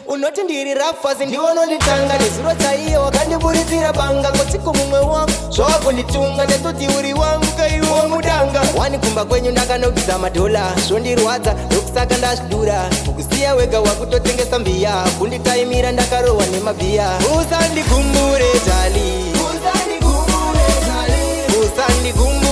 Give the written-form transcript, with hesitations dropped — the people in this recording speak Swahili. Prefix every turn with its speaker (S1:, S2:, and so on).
S1: Unoti ndiri rafazi ndiwono nditanga nezuro chaiye wakandiburizira banga kotsiku mumwe wangu zvawakunditunga ndetoti uri wangu kaiwo mudanga wani kumba kwenyu ndakanobvisa madhola zvondirwadza ndokusaka ndazvidura kukusiya wega wakutotengesa mbiya kundikaimira ndakarohwa nemabhiya usandigumbure tali usandigumbure